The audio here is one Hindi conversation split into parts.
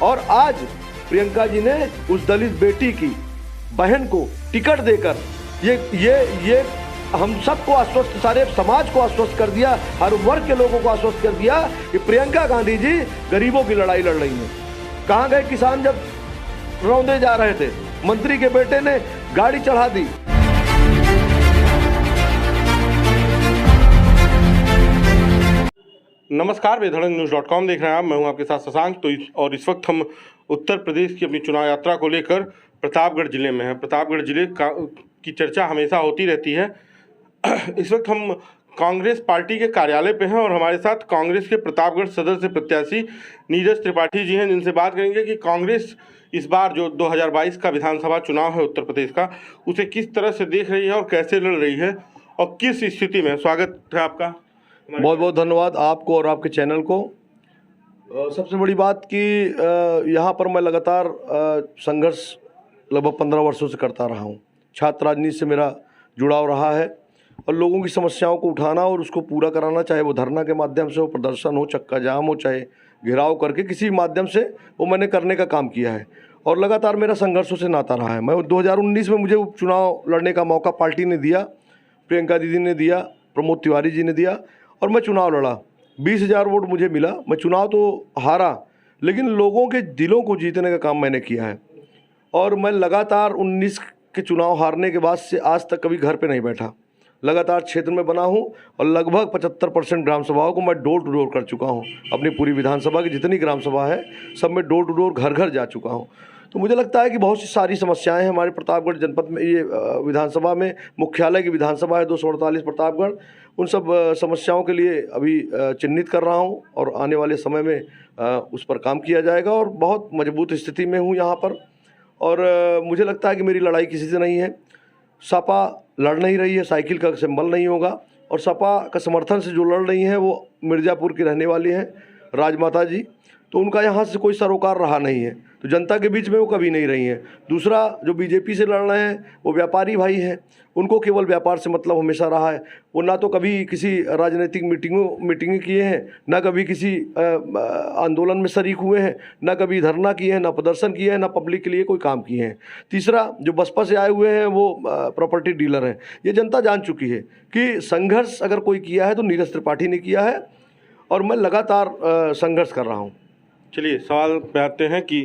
और आज प्रियंका जी ने उस दलित बेटी की बहन को टिकट देकर ये हम सबको आश्वस्त, सारे समाज को आश्वस्त कर दिया, हर वर्ग के लोगों को आश्वस्त कर दिया कि प्रियंका गांधी जी गरीबों की लड़ाई लड़ रही हैं। कहाँ गए किसान जब रौंदे जा रहे थे? मंत्री के बेटे ने गाड़ी चढ़ा दी। नमस्कार, बेधड़क-न्यूज़.com देख रहे हैं आप। मैं हूं आपके साथ शशांक। और इस वक्त हम उत्तर प्रदेश की अपनी चुनाव यात्रा को लेकर प्रतापगढ़ जिले में हैं। प्रतापगढ़ जिले की चर्चा हमेशा होती रहती है। इस वक्त हम कांग्रेस पार्टी के कार्यालय पे हैं और हमारे साथ कांग्रेस के प्रतापगढ़ सदर से प्रत्याशी नीरज त्रिपाठी जी हैं, जिनसे बात करेंगे कि कांग्रेस इस बार जो 2022 का विधानसभा चुनाव है उत्तर प्रदेश का, उसे किस तरह से देख रही है और कैसे लड़ रही है और किस स्थिति में। स्वागत है आपका। बहुत बहुत धन्यवाद आपको और आपके चैनल को। सबसे बड़ी बात कि यहाँ पर मैं लगातार संघर्ष लगभग 15 वर्षों से करता रहा हूँ। छात्र राजनीति से मेरा जुड़ाव रहा है और लोगों की समस्याओं को उठाना और उसको पूरा कराना, चाहे वो धरना के माध्यम से हो, प्रदर्शन हो, चक्का जाम हो, चाहे घेराव करके किसी माध्यम से, वो मैंने करने का काम किया है और लगातार मेरा संघर्षों से नाता रहा है। मैं 2019 में मुझे चुनाव लड़ने का मौका पार्टी ने दिया, प्रियंका दीदी ने दिया, प्रमोद तिवारी जी ने दिया और मैं चुनाव लड़ा। 20,000 वोट मुझे मिला। मैं चुनाव तो हारा, लेकिन लोगों के दिलों को जीतने का काम मैंने किया है और मैं लगातार 19 के चुनाव हारने के बाद से आज तक कभी घर पे नहीं बैठा। लगातार क्षेत्र में बना हूँ और लगभग 75% ग्राम सभाओं को मैं डोर टू डोर कर चुका हूँ। अपनी पूरी विधानसभा की जितनी ग्राम सभा है सब में डोर टू डोर, घर घर जा चुका हूँ। तो मुझे लगता है कि बहुत सी सारी समस्याएं हैं हमारे प्रतापगढ़ जनपद में। ये विधानसभा में मुख्यालय की विधानसभा है 248 प्रतापगढ़, उन सब समस्याओं के लिए अभी चिन्हित कर रहा हूं और आने वाले समय में उस पर काम किया जाएगा और बहुत मजबूत स्थिति में हूं यहाँ पर। और मुझे लगता है कि मेरी लड़ाई किसी से नहीं है। सपा लड़ नहीं रही है, साइकिल का सिंबल नहीं होगा, और सपा का समर्थन से जो लड़ रही हैं वो मिर्ज़ापुर की रहने वाली हैं राजमाता जी, तो उनका यहाँ से कोई सरोकार रहा नहीं है, तो जनता के बीच में वो कभी नहीं रही हैं। दूसरा, जो बीजेपी से लड़ रहे हैं वो व्यापारी भाई हैं, उनको केवल व्यापार से मतलब हमेशा रहा है। वो ना तो कभी किसी राजनीतिक मीटिंगें किए हैं, ना कभी किसी आंदोलन में शरीक हुए हैं, ना कभी धरना किए हैं, ना प्रदर्शन किए हैं, ना पब्लिक के लिए कोई काम किए हैं। तीसरा, जो बसपा से आए हुए हैं वो प्रॉपर्टी डीलर हैं। ये जनता जान चुकी है कि संघर्ष अगर कोई किया है तो नीरज त्रिपाठी ने किया है और मैं लगातार संघर्ष कर रहा हूँ। चलिए, सवाल पे आते हैं कि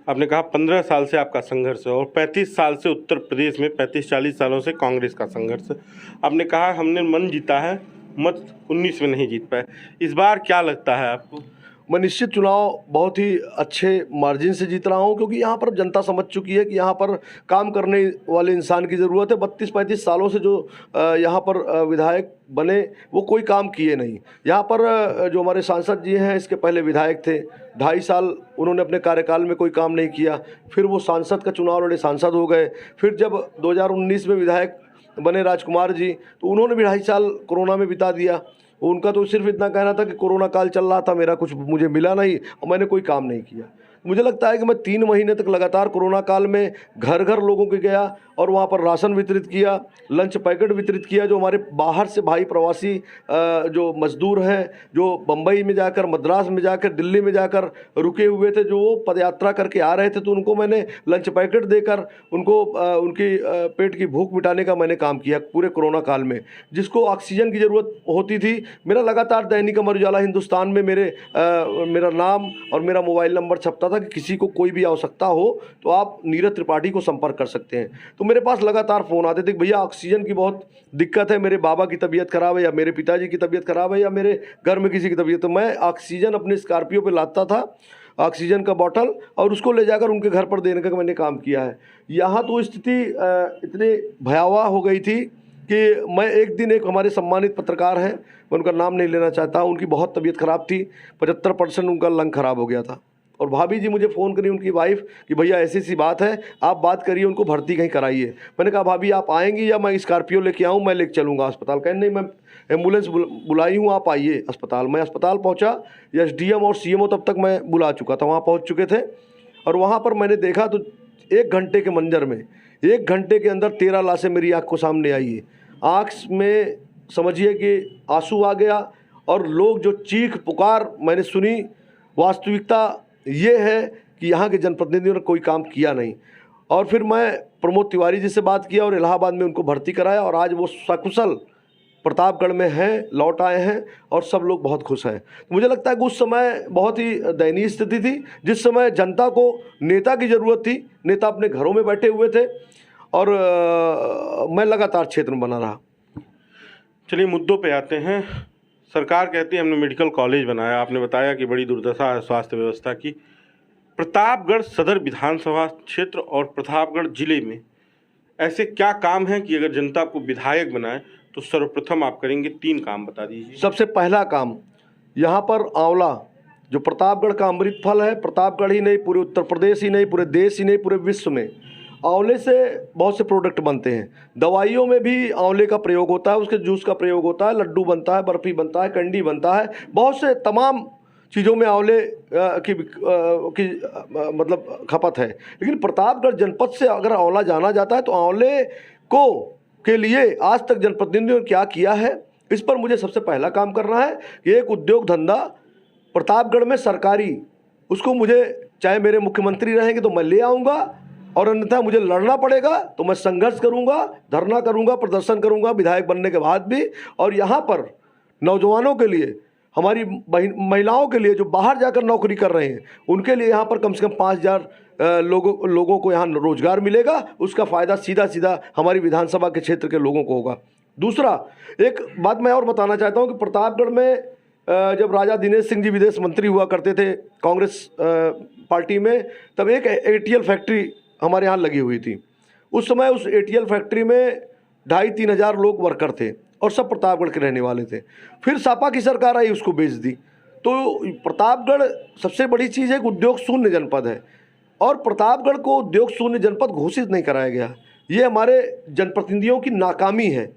आपने कहा 15 साल से आपका संघर्ष है और 35 साल से उत्तर प्रदेश में 35-40 सालों से कांग्रेस का संघर्ष है। आपने कहा हमने मन जीता है, मत 19 में नहीं जीत पाए। इस बार क्या लगता है आपको? मैं निश्चित चुनाव बहुत ही अच्छे मार्जिन से जीत रहा हूं, क्योंकि यहाँ पर जनता समझ चुकी है कि यहाँ पर काम करने वाले इंसान की ज़रूरत है। 32-35 सालों से जो यहाँ पर विधायक बने वो कोई काम किए नहीं। यहाँ पर जो हमारे सांसद जी हैं, इसके पहले विधायक थे, 2.5 साल उन्होंने अपने कार्यकाल में कोई काम नहीं किया। फिर वो सांसद का चुनाव लड़े, सांसद हो गए। फिर जब 2019 में विधायक बने राजकुमार जी, तो उन्होंने भी 2.5 साल कोरोना में बिता दिया। उनका तो सिर्फ इतना कहना था कि कोरोना काल चल रहा था, मेरा कुछ मुझे मिला नहीं और मैंने कोई काम नहीं किया। मुझे लगता है कि मैं 3 महीने तक लगातार कोरोना काल में घर घर लोगों के गया और वहाँ पर राशन वितरित किया, लंच पैकेट वितरित किया। जो हमारे बाहर से भाई प्रवासी जो मजदूर हैं, जो बम्बई में जाकर, मद्रास में जाकर, दिल्ली में जाकर रुके हुए थे, जो वो पदयात्रा करके आ रहे थे, तो उनको मैंने लंच पैकेट देकर उनको उनकी पेट की भूख मिटाने का मैंने काम किया पूरे कोरोना काल में। जिसको ऑक्सीजन की ज़रूरत होती थी, मेरा लगातार दैनिक अमर उजाला हिंदुस्तान में मेरा नाम और मेरा मोबाइल नंबर छपता था कि किसी को कोई भी आवश्यकता हो तो आप नीरज त्रिपाठी को संपर्क कर सकते हैं। तो मेरे पास लगातार फ़ोन आते थे कि भैया ऑक्सीजन की बहुत दिक्कत है, मेरे बाबा की तबीयत ख़राब है या मेरे पिताजी की तबीयत ख़राब है या मेरे घर में किसी की तबीयत। तो मैं ऑक्सीजन अपने स्कॉर्पियो पे लाता था, ऑक्सीजन का बॉटल, और उसको ले जाकर उनके घर पर देने का मैंने काम किया है। यहाँ तो स्थिति इतनी भयावह हो गई थी कि मैं एक दिन, एक हमारे सम्मानित पत्रकार हैं, मैं उनका नाम नहीं लेना चाहता, उनकी बहुत तबीयत ख़राब थी, 75% उनका लंग ख़राब हो गया था। और भाभी जी मुझे फ़ोन करी, उनकी वाइफ, कि भैया ऐसी सी बात है, आप बात करिए, उनको भर्ती कहीं कराइए। मैंने कहा भाभी आप आएंगी या मैं स्कॉर्पियो लेके आऊँ, मैं लेके चलूँगा अस्पताल? कहें नहीं, मैं एम्बुलेंस बुलाई हूँ, आप आइए अस्पताल। मैं अस्पताल पहुँचा, एसडीएम और सीएमओ तब तक मैं बुला चुका था, वहाँ पहुँच चुके थे। और वहाँ पर मैंने देखा तो 1 घंटे के मंजर में, 1 घंटे के अंदर 13 लाशें मेरी आँख को सामने आई है। आँख में समझिए कि आंसू आ गया और लोग जो चीख पुकार मैंने सुनी, वास्तविकता ये है कि यहाँ के जनप्रतिनिधियों ने कोई काम किया नहीं। और फिर मैं प्रमोद तिवारी जी से बात किया और इलाहाबाद में उनको भर्ती कराया और आज वो सकुशल प्रतापगढ़ में हैं, लौट आए हैं और सब लोग बहुत खुश हैं। मुझे लगता है कि उस समय बहुत ही दयनीय स्थिति थी, जिस समय जनता को नेता की ज़रूरत थी। नेता अपने घरों में बैठे हुए थे और मैं लगातार क्षेत्र में बना रहा। चलिए मुद्दों पे आते हैं। सरकार कहती है हमने मेडिकल कॉलेज बनाया, आपने बताया कि बड़ी दुर्दशा है स्वास्थ्य व्यवस्था की। प्रतापगढ़ सदर विधानसभा क्षेत्र और प्रतापगढ़ जिले में ऐसे क्या काम हैं कि अगर जनता आपको विधायक बनाए तो सर्वप्रथम आप करेंगे? 3 काम बता दीजिए। सबसे पहला काम, यहाँ पर आंवला जो प्रतापगढ़ का अमृत फल है, प्रतापगढ़ ही नहीं, पूरे उत्तर प्रदेश ही नहीं, पूरे देश ही नहीं, पूरे विश्व में आंवले से बहुत से प्रोडक्ट बनते हैं। दवाइयों में भी आंवले का प्रयोग होता है, उसके जूस का प्रयोग होता है, लड्डू बनता है, बर्फ़ी बनता है, कैंडी बनता है, बहुत से तमाम चीज़ों में आंवले की मतलब खपत है। लेकिन प्रतापगढ़ जनपद से अगर आंवला जाना जाता है तो आंवले के लिए आज तक जनप्रतिनिधियों ने क्या किया है, इस पर मुझे सबसे पहला काम करना है कि एक उद्योग धंधा प्रतापगढ़ में सरकारी, उसको मुझे चाहे मेरे मुख्यमंत्री रहेंगे तो मैं ले आऊँगा और अन्यथा मुझे लड़ना पड़ेगा तो मैं संघर्ष करूँगा, धरना करूँगा, प्रदर्शन करूँगा विधायक बनने के बाद भी। और यहाँ पर नौजवानों के लिए, हमारी महिलाओं के लिए जो बाहर जाकर नौकरी कर रहे हैं, उनके लिए यहाँ पर कम से कम 5000 लोगों को यहाँ रोजगार मिलेगा। उसका फ़ायदा सीधा सीधा हमारी विधानसभा के क्षेत्र के लोगों को होगा। दूसरा, एक बात मैं और बताना चाहता हूँ कि प्रतापगढ़ में जब राजा दिनेश सिंह जी विदेश मंत्री हुआ करते थे कांग्रेस पार्टी में, तब एक एटीएल फैक्ट्री हमारे यहाँ लगी हुई थी। उस समय उस एटीएल फैक्ट्री में 2,500-3 हज़ार लोग वर्कर थे और सब प्रतापगढ़ के रहने वाले थे। फिर सपा की सरकार आई, उसको बेच दी। तो प्रतापगढ़ सबसे बड़ी चीज़ है कि उद्योग शून्य जनपद है और प्रतापगढ़ को उद्योग शून्य जनपद घोषित नहीं कराया गया। ये हमारे जनप्रतिनिधियों की नाकामी है,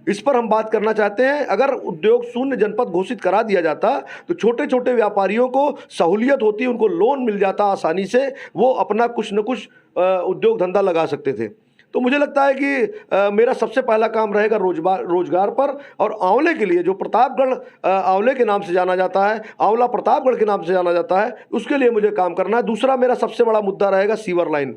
इस पर हम बात करना चाहते हैं। अगर उद्योग शून्य जनपद घोषित करा दिया जाता तो छोटे छोटे व्यापारियों को सहूलियत होती, उनको लोन मिल जाता आसानी से, वो अपना कुछ न कुछ उद्योग धंधा लगा सकते थे। तो मुझे लगता है कि मेरा सबसे पहला काम रहेगा रोजगार पर। और आंवले के लिए, जो प्रतापगढ़ आंवले के नाम से जाना जाता है, आंवला प्रतापगढ़ के नाम से जाना जाता है, उसके लिए मुझे काम करना है। दूसरा मेरा सबसे बड़ा मुद्दा रहेगा सीवर लाइन।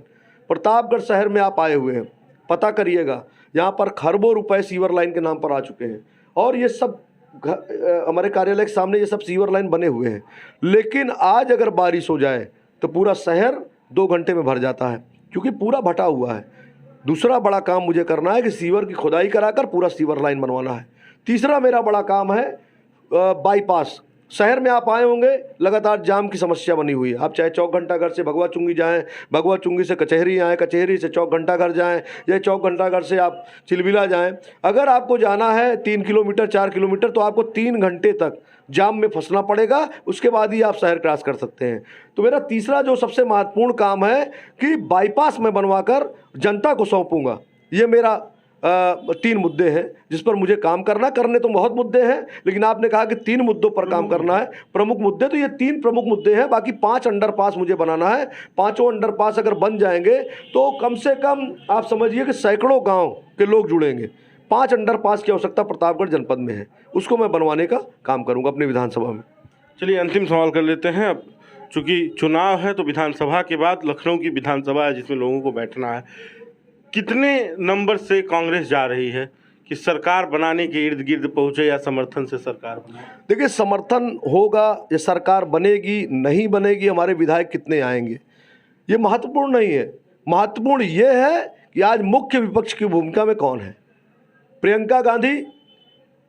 प्रतापगढ़ शहर में आप आए हुए हैं, पता करिएगा, यहाँ पर खरबों रुपए सीवर लाइन के नाम पर आ चुके हैं और ये सब हमारे कार्यालय के सामने ये सब सीवर लाइन बने हुए हैं। लेकिन आज अगर बारिश हो जाए तो पूरा शहर 2 घंटे में भर जाता है, क्योंकि पूरा भटा हुआ है। दूसरा बड़ा काम मुझे करना है कि सीवर की खुदाई कराकर पूरा सीवर लाइन बनवाना है। तीसरा मेरा बड़ा काम है बाईपास। शहर में आप आए होंगे, लगातार जाम की समस्या बनी हुई है। आप चाहे चौक घंटाघर से भगवा चुंगी जाएँ, भगवा चुंगी से कचहरी आएँ, कचहरी से चौक घंटाघर जाएँ, या चौक घंटाघर से आप चिलबिला जाएँ, अगर आपको जाना है 3 किलोमीटर 4 किलोमीटर तो आपको 3 घंटे तक जाम में फंसना पड़ेगा, उसके बाद ही आप शहर क्रॉस कर सकते हैं। तो मेरा तीसरा जो सबसे महत्वपूर्ण काम है कि बाईपास में बनवाकर जनता को सौंपूंगा। ये मेरा 3 मुद्दे हैं जिस पर मुझे काम करना। करने तो बहुत मुद्दे हैं, लेकिन आपने कहा कि 3 मुद्दों पर काम करना है, प्रमुख मुद्दे, तो ये 3 प्रमुख मुद्दे हैं। बाकी 5 अंडरपास मुझे बनाना है। 5 अंडरपास अगर बन जाएंगे तो कम से कम आप समझिए कि सैकड़ों गांव के लोग जुड़ेंगे। 5 अंडरपास की आवश्यकता प्रतापगढ़ जनपद में है, उसको मैं बनवाने का काम करूँगा अपनी विधानसभा में। चलिए अंतिम सवाल कर लेते हैं। अब चूँकि चुनाव है तो विधानसभा के बाद लखनऊ की विधानसभा है जिसमें लोगों को बैठना है। कितने नंबर से कांग्रेस जा रही है कि सरकार बनाने के इर्द गिर्द पहुंचे या समर्थन से सरकार बनाए? देखिए, समर्थन होगा या सरकार बनेगी नहीं बनेगी, हमारे विधायक कितने आएंगे, ये महत्वपूर्ण नहीं है। महत्वपूर्ण ये है कि आज मुख्य विपक्ष की भूमिका में कौन है। प्रियंका गांधी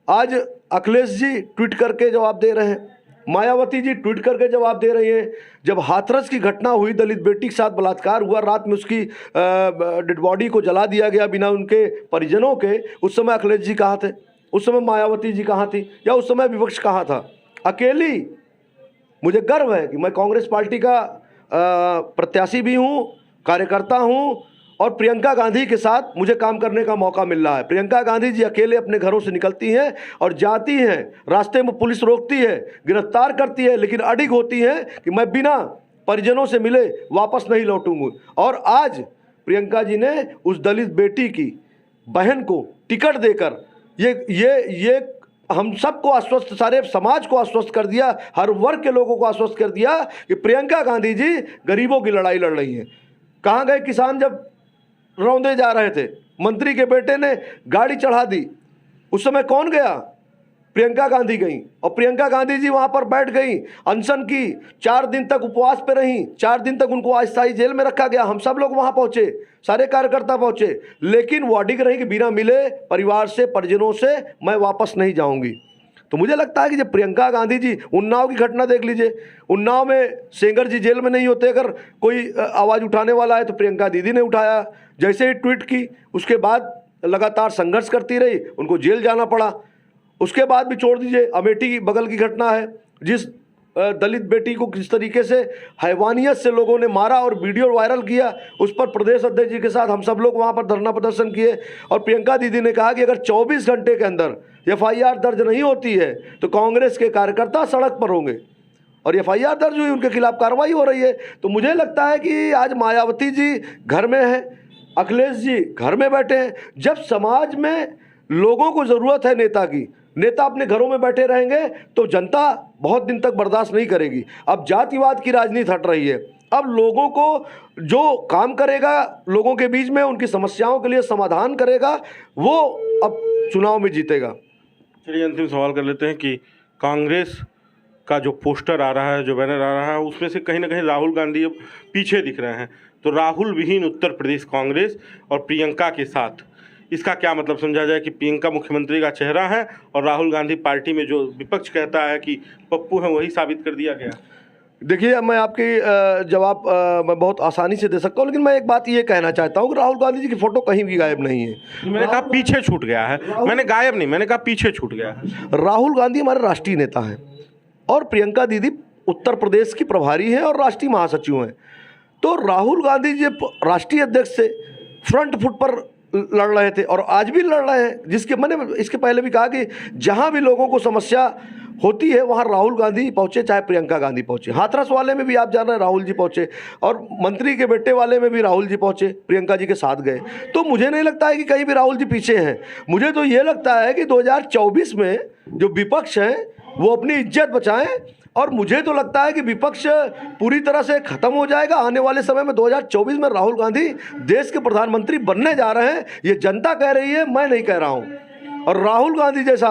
आज अखिलेश जी ट्वीट करके जवाब दे रहे हैं, मायावती जी ट्वीट करके जवाब दे रही हैं। जब हाथरस की घटना हुई, दलित बेटी के साथ बलात्कार हुआ, रात में उसकी डेड बॉडी को जला दिया गया बिना उनके परिजनों के, उस समय अखिलेश जी कहाँ थे? उस समय मायावती जी कहाँ थी? या उस समय विपक्ष कहाँ था? अकेली। मुझे गर्व है कि मैं कांग्रेस पार्टी का प्रत्याशी भी हूँ, कार्यकर्ता हूँ और प्रियंका गांधी के साथ मुझे काम करने का मौका मिल रहा है। प्रियंका गांधी जी अकेले अपने घरों से निकलती हैं और जाती हैं, रास्ते में पुलिस रोकती है, गिरफ्तार करती है, लेकिन अडिग होती हैं कि मैं बिना परिजनों से मिले वापस नहीं लौटूंगी। और आज प्रियंका जी ने उस दलित बेटी की बहन को टिकट देकर ये हम सबको आश्वस्त, सारे समाज को आश्वस्त कर दिया, हर वर्ग के लोगों को आश्वस्त कर दिया कि प्रियंका गांधी जी गरीबों की लड़ाई लड़ रही हैं। कहाँ गए किसान जब रौंदे जा रहे थे? मंत्री के बेटे ने गाड़ी चढ़ा दी, उस समय कौन गया? प्रियंका गांधी गई, और प्रियंका गांधी जी वहां पर बैठ गई, अनशन की, 4 दिन तक उपवास पे रहीं, 4 दिन तक उनको अस्थायी जेल में रखा गया। हम सब लोग वहां पहुंचे, सारे कार्यकर्ता पहुंचे, लेकिन वो अडिग रही कि बिना मिले परिवार से, परिजनों से मैं वापस नहीं जाऊंगी। तो मुझे लगता है कि जब प्रियंका गांधी जी, उन्नाव की घटना देख लीजिए, उन्नाव में सेंगर जी जेल में नहीं होते, अगर कोई आवाज़ उठाने वाला है तो प्रियंका दीदी ने उठाया, जैसे ही ट्वीट की उसके बाद लगातार संघर्ष करती रही, उनको जेल जाना पड़ा। उसके बाद भी छोड़ दीजिए, अमेठी की बगल की घटना है, जिस दलित बेटी को किस तरीके से हैवानियत से लोगों ने मारा और वीडियो वायरल किया, उस पर प्रदेश अध्यक्ष जी के साथ हम सब लोग वहां पर धरना प्रदर्शन किए, और प्रियंका दीदी ने कहा कि अगर 24 घंटे के अंदर FIR दर्ज नहीं होती है तो कांग्रेस के कार्यकर्ता सड़क पर होंगे, और FIR दर्ज हुई, उनके खिलाफ कार्रवाई हो रही है। तो मुझे लगता है कि आज मायावती जी घर में है, अखिलेश जी घर में बैठे हैं। जब समाज में लोगों को ज़रूरत है नेता की, नेता अपने घरों में बैठे रहेंगे तो जनता बहुत दिन तक बर्दाश्त नहीं करेगी। अब जातिवाद की राजनीति हट रही है, अब लोगों को जो काम करेगा, लोगों के बीच में उनकी समस्याओं के लिए समाधान करेगा, वो अब चुनाव में जीतेगा। चलिए अंतिम सवाल कर लेते हैं कि कांग्रेस का जो पोस्टर आ रहा है, जो बैनर आ रहा है, उसमें से कहीं ना कहीं राहुल गांधी अब पीछे दिख रहे हैं। तो राहुल विहीन उत्तर प्रदेश कांग्रेस और प्रियंका के साथ, इसका क्या मतलब समझा जाए कि प्रियंका मुख्यमंत्री का चेहरा है और राहुल गांधी पार्टी में जो विपक्ष कहता है कि पप्पू है, वही साबित कर दिया गया? देखिए, मैं आपकी जवाब मैं बहुत आसानी से दे सकता हूँ, लेकिन मैं एक बात ये कहना चाहता हूँ कि राहुल गांधी जी की फ़ोटो कहीं भी गायब नहीं है। मैंने कहा पीछे छूट गया है, मैंने गायब नहीं, मैंने कहा पीछे छूट गया है। राहुल गांधी हमारे राष्ट्रीय नेता हैं और प्रियंका दीदी उत्तर प्रदेश की प्रभारी हैं और राष्ट्रीय महासचिव हैं। तो राहुल गांधी जी राष्ट्रीय अध्यक्ष से फ्रंट फुट पर लड़ रहे थे और आज भी लड़ रहे हैं, जिसके मैंने इसके पहले भी कहा कि जहां भी लोगों को समस्या होती है वहां राहुल गांधी पहुंचे, चाहे प्रियंका गांधी पहुंचे। हाथरस वाले में भी आप जान रहे हैं राहुल जी पहुंचे, और मंत्री के बेटे वाले में भी राहुल जी पहुंचे, प्रियंका जी के साथ गए। तो मुझे नहीं लगता है कि कहीं भी राहुल जी पीछे हैं। मुझे तो ये लगता है कि 2024 में जो विपक्ष है वो अपनी इज्जत बचाएं, और मुझे तो लगता है कि विपक्ष पूरी तरह से खत्म हो जाएगा आने वाले समय में। 2024 में राहुल गांधी देश के प्रधानमंत्री बनने जा रहे हैं, ये जनता कह रही है, मैं नहीं कह रहा हूं। और राहुल गांधी जैसा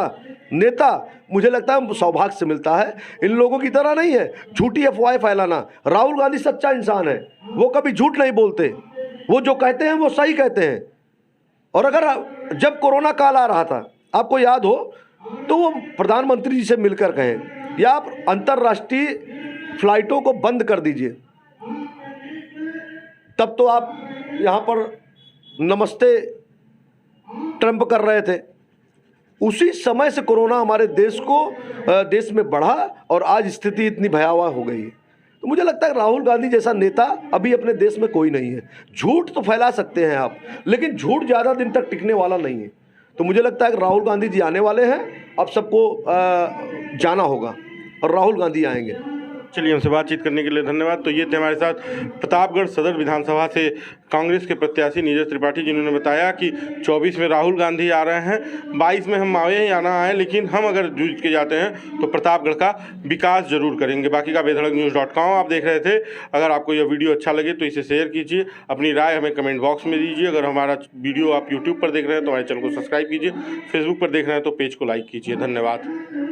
नेता मुझे लगता है सौभाग्य से मिलता है, इन लोगों की तरह नहीं है झूठी अफवाहें फैलाना। राहुल गांधी सच्चा इंसान है, वो कभी झूठ नहीं बोलते, वो जो कहते हैं वो सही कहते हैं। और अगर जब कोरोना काल आ रहा था, आपको याद हो, तो वो प्रधानमंत्री जी से मिलकर कहें या आप अंतर्राष्ट्रीय फ्लाइटों को बंद कर दीजिए, तब तो आप यहाँ पर नमस्ते ट्रंप कर रहे थे। उसी समय से कोरोना हमारे देश में बढ़ा और आज स्थिति इतनी भयावह हो गई है। तो मुझे लगता है राहुल गांधी जैसा नेता अभी अपने देश में कोई नहीं है। झूठ तो फैला सकते हैं आप, लेकिन झूठ ज़्यादा दिन तक टिकने वाला नहीं है। तो मुझे लगता है कि राहुल गांधी जी आने वाले हैं, अब सबको जाना होगा और राहुल गांधी आएंगे। चलिए, हमसे बातचीत करने के लिए धन्यवाद। तो ये थे हमारे साथ प्रतापगढ़ सदर विधानसभा से कांग्रेस के प्रत्याशी नीरज त्रिपाठी, जिन्होंने बताया कि 24 में राहुल गांधी आ रहे हैं, 22 में हम आए या ना आए, लेकिन हम अगर जूझ के जाते हैं तो प्रतापगढ़ का विकास जरूर करेंगे। बाकी का बेधड़कnews.com आप देख रहे थे। अगर आपको यह वीडियो अच्छा लगे तो इसे शेयर कीजिए, अपनी राय हमें कमेंट बॉक्स में दीजिए। अगर हमारा वीडियो आप यूट्यूब पर देख रहे हैं तो हमारे चैनल को सब्सक्राइब कीजिए, फेसबुक पर देख रहे हैं तो पेज को लाइक कीजिए। धन्यवाद।